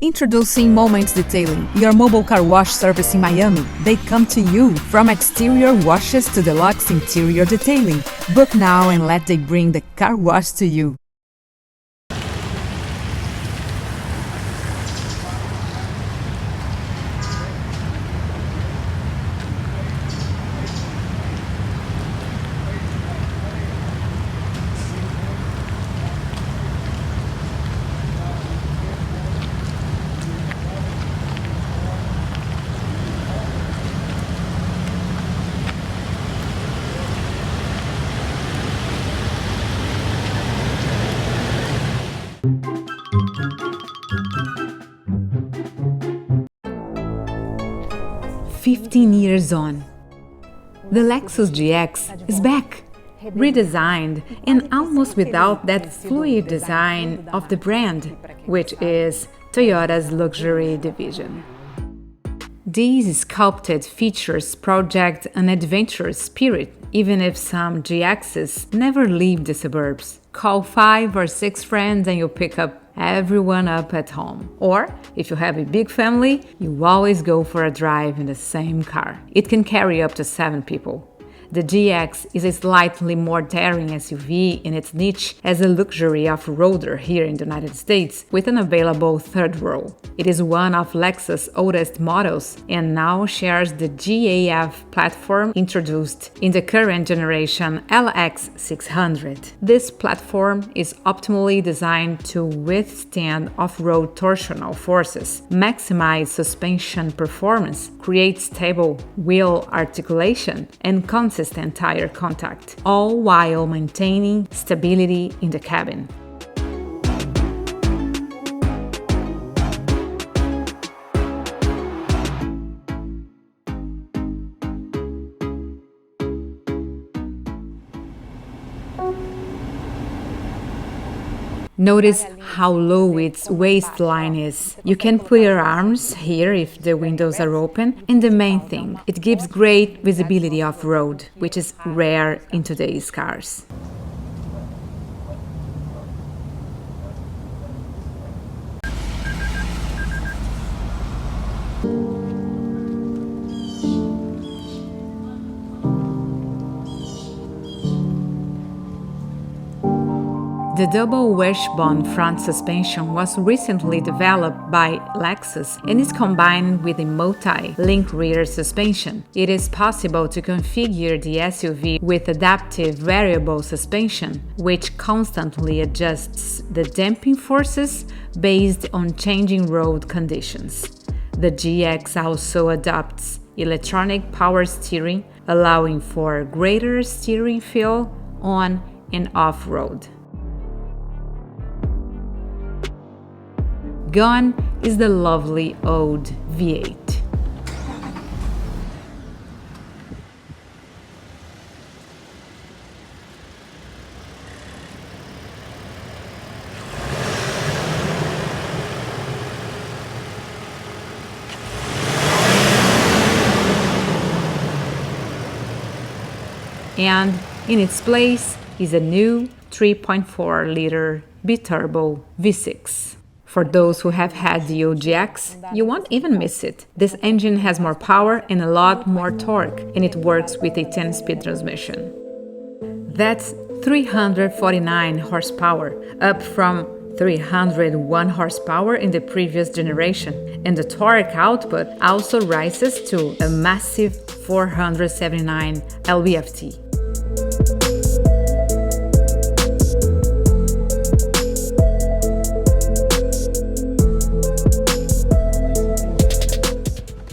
Introducing Moments Detailing, your mobile car wash service in Miami. They come to you, from exterior washes to deluxe interior detailing. Book now and let them bring the car wash to you. "15 years on, the Lexus GX is back, redesigned and almost without that fluid design of the brand, which is Toyota's luxury division. These sculpted features project an adventurous spirit, even if some GXs never leave the suburbs. Call 5 or 6 friends and you'll pick everyone up at home. Or, if you have a big family, you always go for a drive in the same car. It can carry up to 7 people. The GX is a slightly more daring SUV in its niche as a luxury off-roader here in the United States, with an available third row. It is one of Lexus' oldest models and now shares the GAF platform introduced in the current generation LX 600. This platform is optimally designed to withstand off-road torsional forces, maximize suspension performance, create stable wheel articulation, and consistent tire contact, all while maintaining stability in the cabin. Notice how low its waistline is. You can put your arms here if the windows are open, and the main thing, it gives great visibility off-road, which is rare in today's cars. The double wishbone front suspension was recently developed by Lexus and is combined with a multi-link rear suspension. It is possible to configure the SUV with adaptive variable suspension, which constantly adjusts the damping forces based on changing road conditions. The GX also adopts electronic power steering, allowing for greater steering feel on and off-road. Gone is the lovely old V8. And in its place is a new 3.4-liter biturbo V6. For those who have had the old GX, you won't even miss it. This engine has more power and a lot more torque, and it works with a 10-speed transmission. That's 349 horsepower, up from 301 horsepower in the previous generation, and the torque output also rises to a massive 479 lb-ft.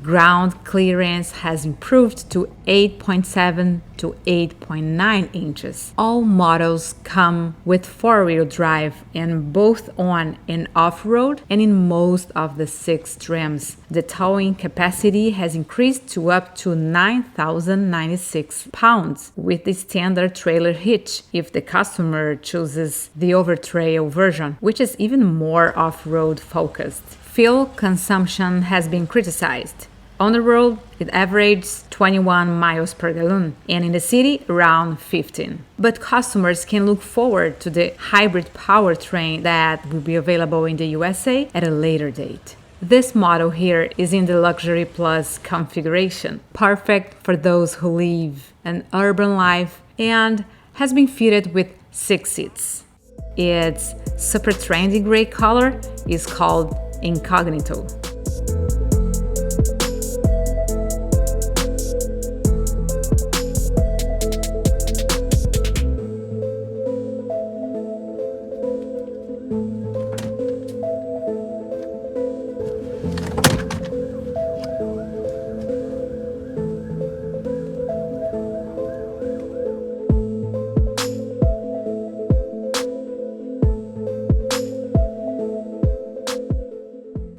Ground clearance has improved to 8.7 to 8.9 inches. All models come with four-wheel drive in both on and off-road and in most of the 6 trims. The towing capacity has increased to up to 9,096 pounds with the standard trailer hitch if the customer chooses the over-trail version, which is even more off-road focused. Fuel consumption has been criticized. On the road, it averages 21 miles per gallon, and in the city, around 15. But customers can look forward to the hybrid powertrain that will be available in the USA at a later date. This model here is in the Luxury Plus configuration, perfect for those who live an urban life, and has been fitted with 6 seats. Its super trendy gray color is called Incognito.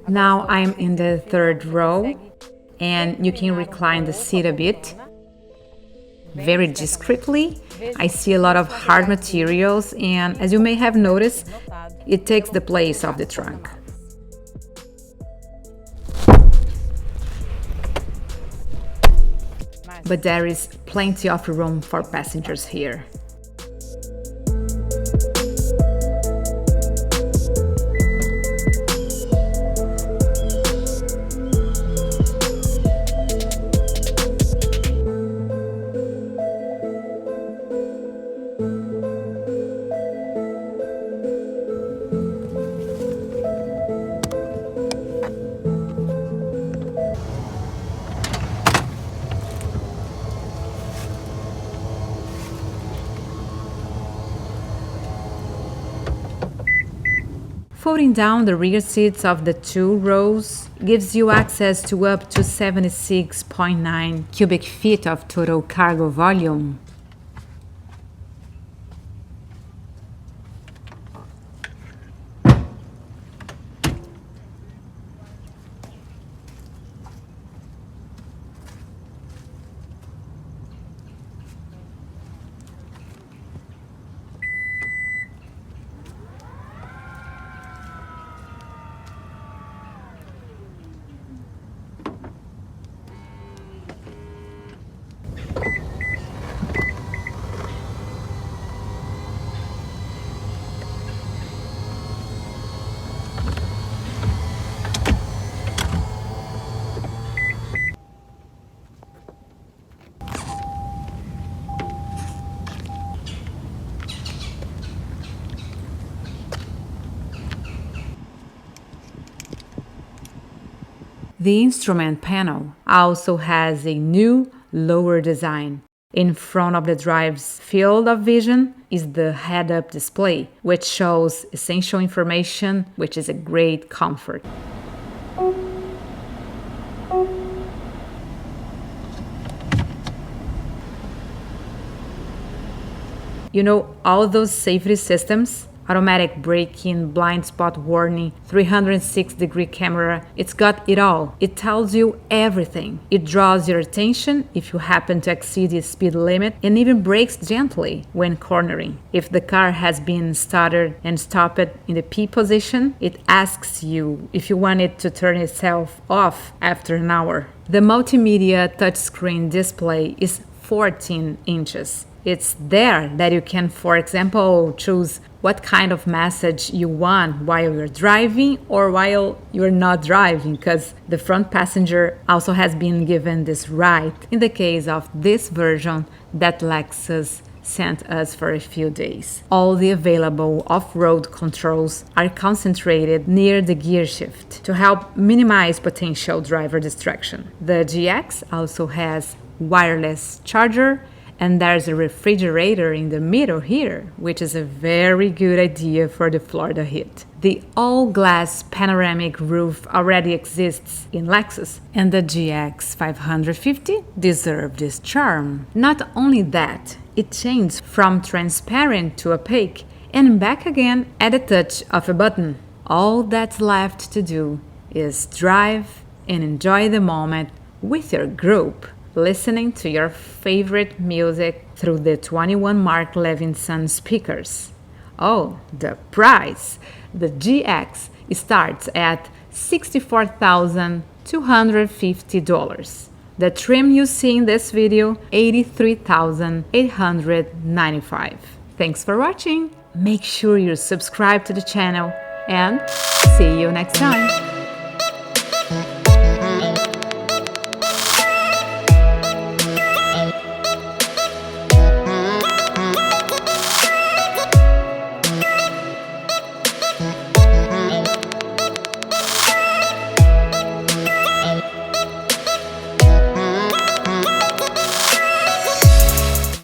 Now I'm in the 3rd row, and you can recline the seat a bit. Very discreetly, I see a lot of hard materials, and as you may have noticed, it takes the place of the trunk. But there is plenty of room for passengers here. Folding down the rear seats of the 2 rows gives you access to up to 76.9 cubic feet of total cargo volume. The instrument panel also has a new, lower design. In front of the driver's field of vision is the head-up display, which shows essential information, which is a great comfort. You know, all those safety systems, automatic braking, blind spot warning, 360-degree camera, it's got it all. It tells you everything. It draws your attention if you happen to exceed the speed limit, and even brakes gently when cornering. If the car has been started and stopped in the P position, it asks you if you want it to turn itself off after an hour. The multimedia touchscreen display is 14 inches. It's there that you can, for example, choose what kind of message you want while you're driving or while you're not driving, because the front passenger also has been given this right in the case of this version that Lexus sent us for a few days. All the available off-road controls are concentrated near the gear shift to help minimize potential driver distraction. The GX also has wireless charger, and there's a refrigerator in the middle here, which is a very good idea for the Florida heat. The all-glass panoramic roof already exists in Lexus, and the GX 550 deserves this charm. Not only that, it changes from transparent to opaque and back again at the touch of a button. All that's left to do is drive and enjoy the moment with your group, listening to your favorite music through the 21 Mark Levinson speakers. Oh, the price! The GX starts at $64,900. $250. The trim you see in this video, $83,895. Thanks for watching. Make sure you subscribe to the channel and see you next time.